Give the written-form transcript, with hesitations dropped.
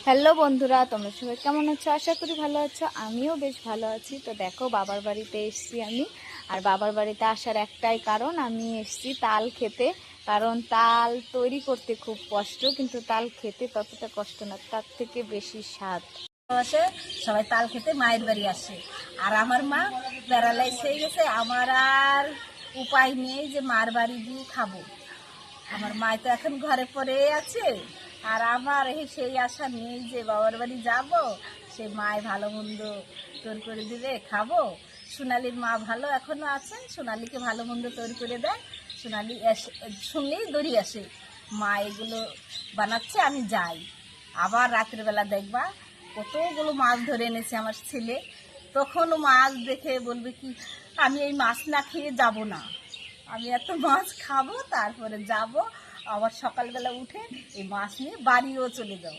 Hello বন্ধুরা, তোমরা সবাই কেমন আছো? আশা করি ভালো আছো। আমিও বেশ ভালো আছি। তো দেখো, বাবার বাড়িতে এসেছি আমি। আর বাবার বাড়িতে আসার একটাই কারণ, আমি এসেছি তাল খেতে। কারণ তাল তৈরি করতে খুব কষ্ট, কিন্তু তাল খেতে ততটা কষ্ট না, তার থেকে বেশি স্বাদ। আসে সবাই তাল খেতে মায়ের বাড়ি আসে। আর আমার মা প্যারালাইজ হয়ে গেছে, আমার আর উপায় নেই যে মার বাড়ি দিয়ে খাবো। আমার মা তো এখন ঘরে পড়ে আছে, আর আমার সেই আশা নেই যে বাবার বাড়ি যাব, সে মায় ভালো মন্দ তৈরি করে দিবে খাবো। সোনালির মা ভালো এখনো আছেন, সোনালিকে ভালো মন্দ তৈরি করে দেয়। সোনালি এসে শুনলেই দৌড়ি আসে, মা এগুলো বানাচ্ছে, আমি যাই। আবার রাতের বেলা দেখবা কতগুলো মাছ ধরে এনেছে আমার ছেলে, তখনও মাছ দেখে বলবে কি, আমি এই মাছ না খেয়ে যাব না, আমি এত মাছ খাবো, তারপরে যাব। আবার সকালবেলা উঠে এই মাছ নিয়ে বাড়িও চলে যাবো।